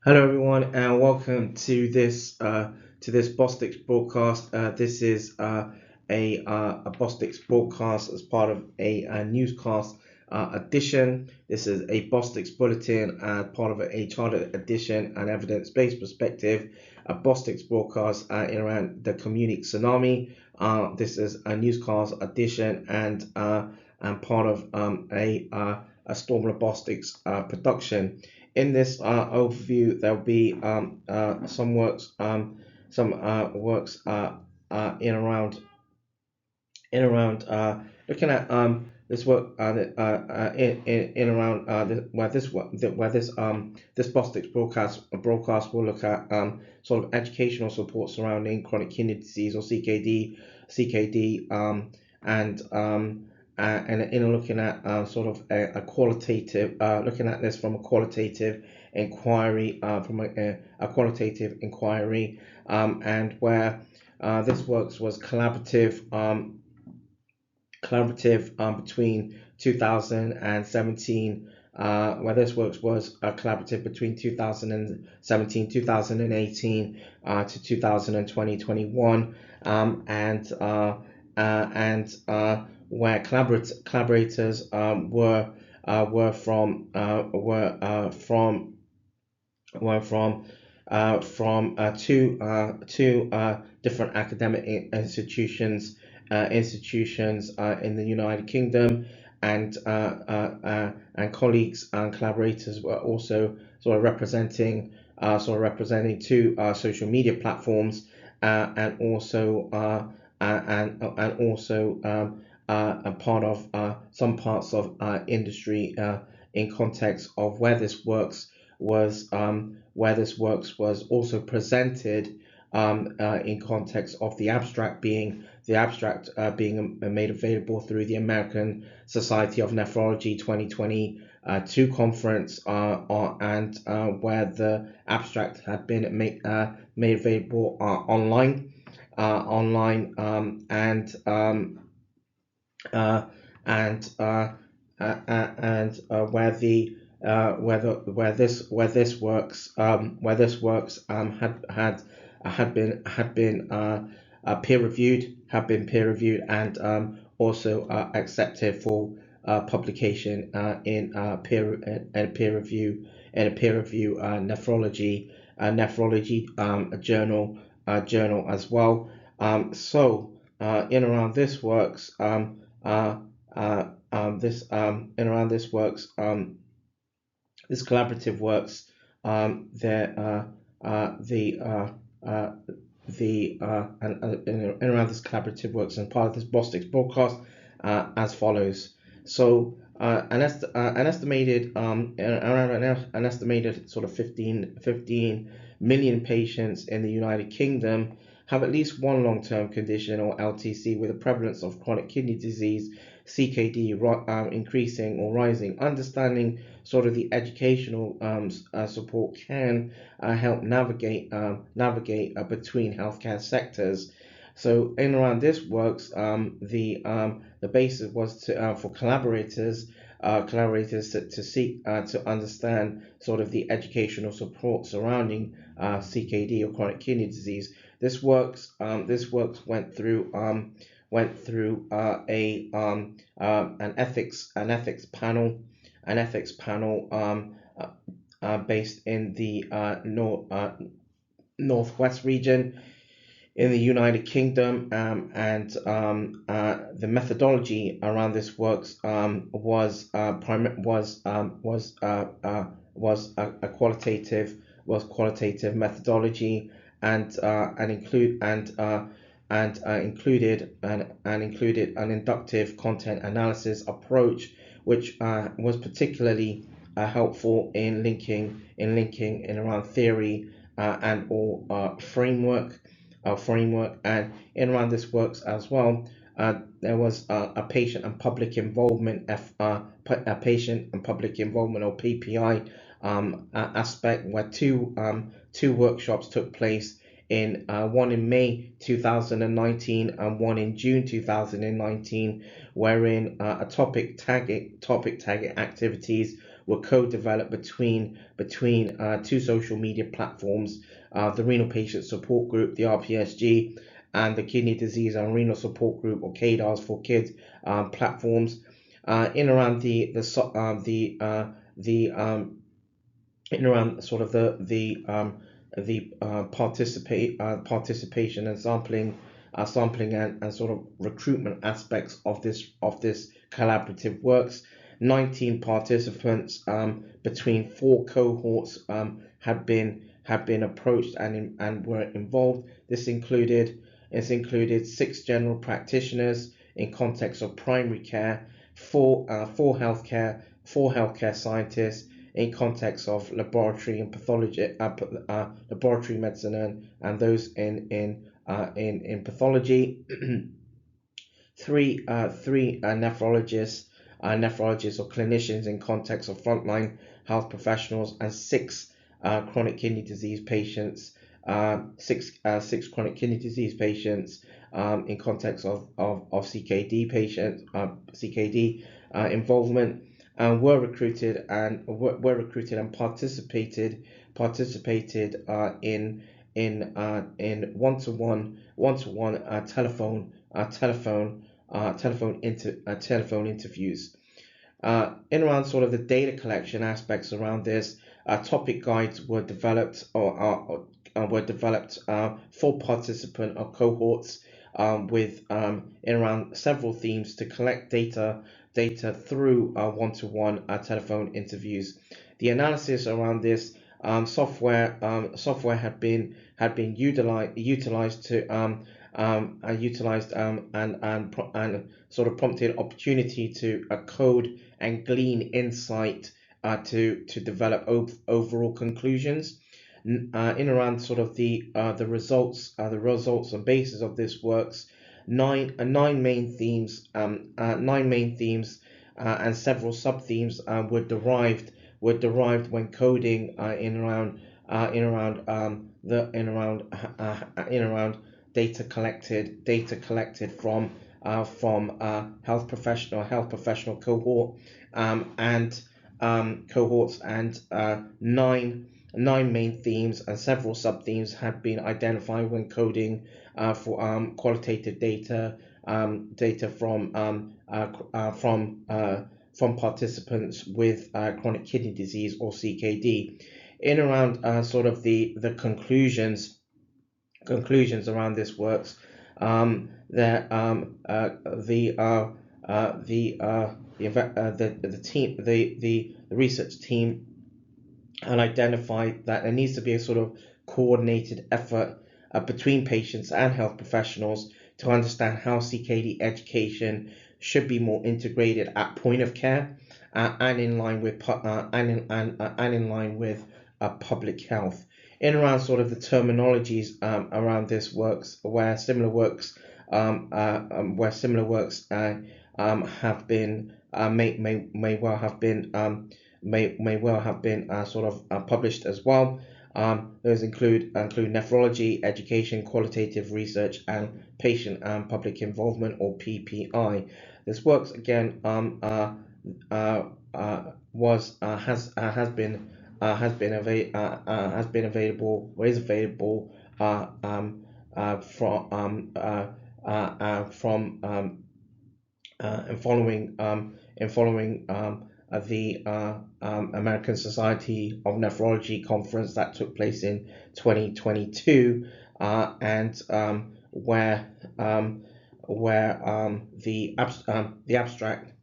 Hello everyone and welcome to this Bostix broadcast. This is a Bostix broadcast as part of a newscast edition. This is a Bostix bulletin part of a chartered edition and evidence-based perspective. A Bostix broadcast in around the Communique Tsunami. This is a newscast edition and part of a Storm Bostix production. In this overview, there'll be some works, in around looking at this work in around this Bostix broadcast will look at sort of educational support surrounding chronic kidney disease or CKD, and in looking at sort of a qualitative, looking at this from a qualitative inquiry, and where this works was collaborative between 2017, where this works was collaborative between 2017, 2018 to 2020, 21, and where collaborators were from two different academic institutions in the United Kingdom, and colleagues and collaborators were also sort of representing two social media platforms, and also a part of some parts of industry in context of where this works was also presented in context of the abstract being made available through the American Society of Nephrology 2022 conference, and where the abstract had been made available online, and where this works had been peer reviewed, and also accepted for publication in a peer review nephrology journal as well. So in around this works this collaborative works, and around this collaborative works and part of this Bostix broadcast as follows. So an estimated sort of 15 million patients in the United Kingdom have at least one long-term condition or LTC with a prevalence of chronic kidney disease, CKD, increasing or rising. Understanding sort of the educational support can help navigate between healthcare sectors. So in around this works, the basis was for collaborators to seek to understand sort of the educational support surrounding CKD or chronic kidney disease. This works went through an ethics panel based in the northwest region in the United Kingdom, and the methodology around this works was a qualitative methodology, and included an inductive content analysis approach, which was particularly helpful in linking in around theory and or framework, and in around this works as well. There was a patient and public involvement, or PPI aspect, where two workshops took place, in one in May 2019 and one in June 2019, wherein topic tagging activities were co-developed between two social media platforms, the Renal Patient Support Group, the RPSG, and the Kidney Disease and Renal Support Group, or KDARs for kids, platforms. In around in around sort of the participation and sampling and sort of recruitment aspects of this collaborative works. 19 participants between 4 cohorts had been approached and were involved. This included 6 general practitioners in context of primary care, 4 healthcare scientists in context of laboratory and pathology, laboratory medicine, and those in pathology. three nephrologists or clinicians in context of frontline health professionals, and 6 chronic kidney disease patients. Six chronic kidney disease patients in context of CKD patients, CKD involvement. Were recruited and participated in one-to-one telephone interviews. In around sort of the data collection aspects around this, topic guides were developed for participant or cohorts with in around several themes to collect data through one-to-one telephone interviews. The analysis around this software had been utilized to and sort of prompted opportunity to code and glean insight to develop overall conclusions. In around sort of the results and basis of this works, nine main themes and several sub themes were derived when coding in around data collected from health professional cohort and cohorts, and nine main themes and several sub themes had been identified when coding for qualitative data from participants with chronic kidney disease or CKD. In around sort of the conclusions around this works, the research team and identified that there needs to be a sort of coordinated effort between patients and health professionals to understand how CKD education should be more integrated at point of care and in line with public health. In around sort of the terminologies around this works, where similar works have been may well have been sort of published as well. Those include nephrology, education, qualitative research, and patient and public involvement, or PPI. This works again has been available, or is available following the American Society of Nephrology conference that took place in 2022, and where the abstract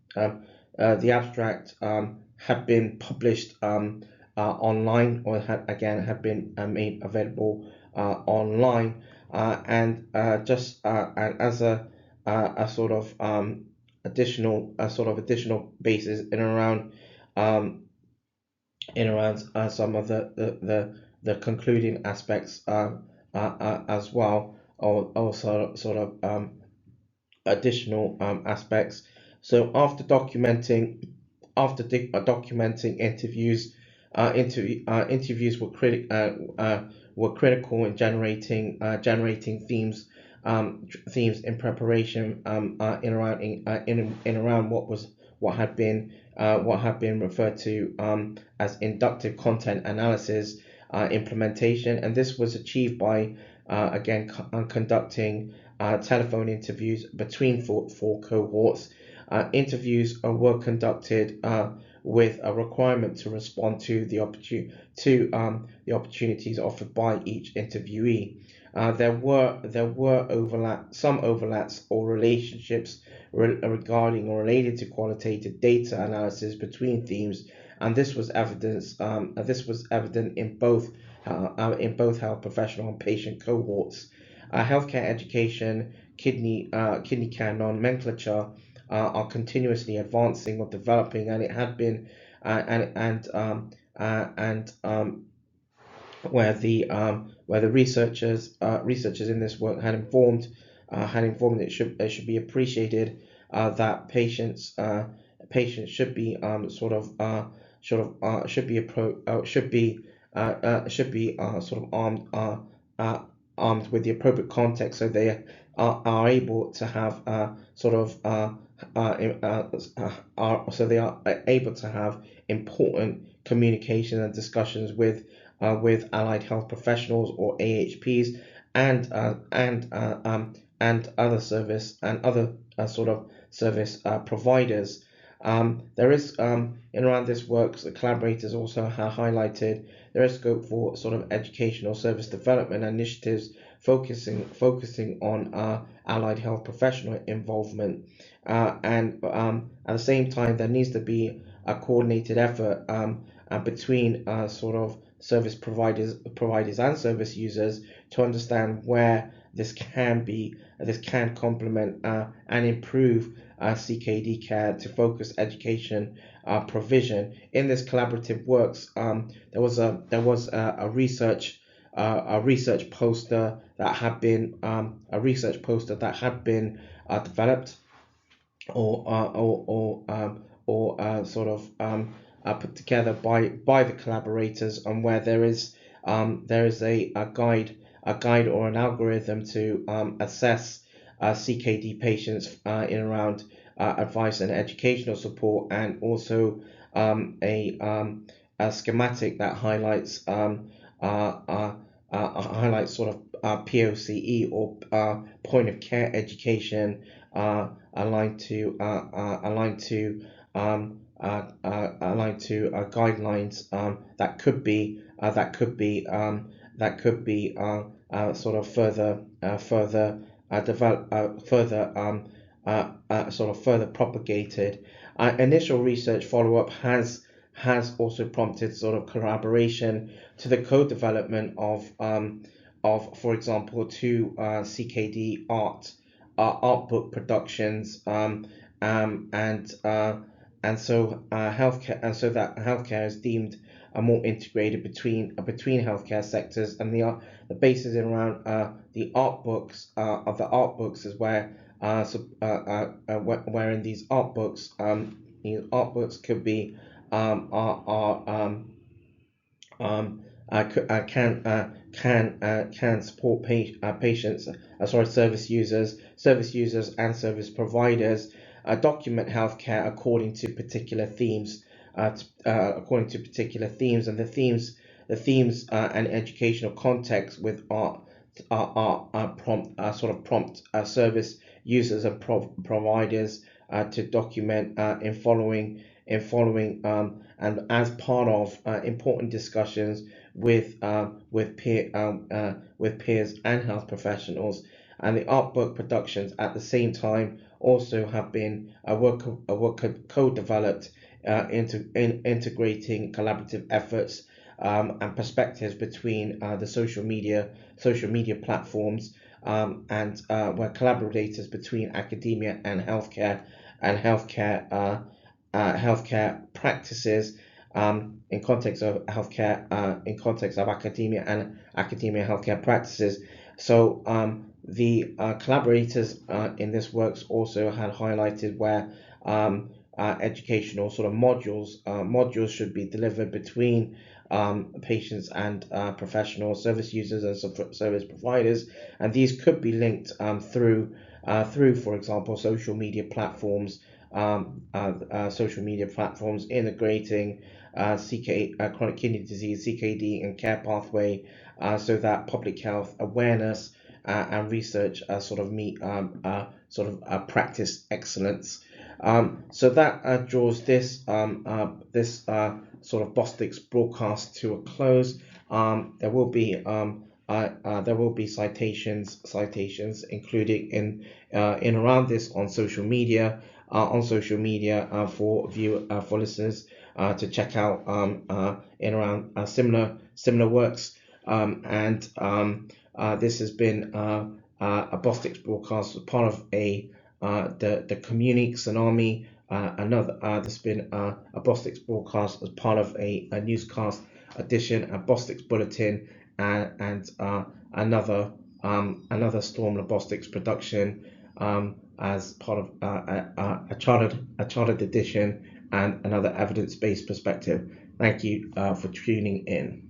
had been published online, or had been made available online, and just as a sort of additional basis in around some of the concluding aspects as well, or also sort of additional aspects. So after documenting interviews, interviews were critical in generating themes in preparation in around what what had been referred to as inductive content analysis implementation, and this was achieved by conducting telephone interviews between four cohorts. Interviews were conducted with a requirement to respond to the opportunities offered by each interviewee. There were some overlaps or relationships regarding or related to qualitative data analysis between themes, and this was evident in both health professional and patient cohorts. Healthcare education, kidney care nomenclature are continuously advancing or developing, and it had been where the researchers in this work had informed that it should be appreciated that patients should be armed with the appropriate context, so they are able to have they are able to have important communication and discussions with allied health professionals or AHPs and other service providers. There is in around this work, the collaborators also have highlighted there is scope for educational service development initiatives focusing on allied health professional involvement, and at the same time there needs to be a coordinated effort between service providers and service users to understand where this can complement and improve CKD care to focus education provision. In this collaborative works, there was a research poster that had been developed or put together by the collaborators, and where there is a guide or an algorithm to assess CKD patients in around advice and educational support, and also a schematic that highlights POCE or point of care education aligned to guidelines that could be further propagated. Initial research follow-up has also prompted collaboration to the co-development of for example, two CKD art book productions, and so healthcare is deemed more integrated between healthcare sectors, and the basis around the art books is where wherein these art books could be can support patients, service users and service providers document healthcare according to particular themes, and the themes and educational context with art prompt service users and providers to document in following and as part of important discussions with peers and health professionals. And the art book productions at the same time also have been co-developed integrating collaborative efforts and perspectives between the social media platforms, and where collaborators between academia and healthcare practices in context of healthcare, in context of academia and healthcare practices. So the collaborators in this works also had highlighted where educational modules should be delivered between patients and professional service users and service providers, and these could be linked through, for example, social media platforms social media platforms integrating chronic kidney disease, CKD, and care pathway, so that public health awareness and research sort of meet practice excellence. So that draws this sort of Bostix broadcast to a close. There will be citations included in around this on social media for listeners to check out in around similar works. This has been a Bostix broadcast as part of the Communique Tsunami. There's been a Bostix broadcast as part of a Newscast edition, a Bostix bulletin, and another Storm Bostix production as part of a chartered edition and another evidence-based perspective. Thank you for tuning in.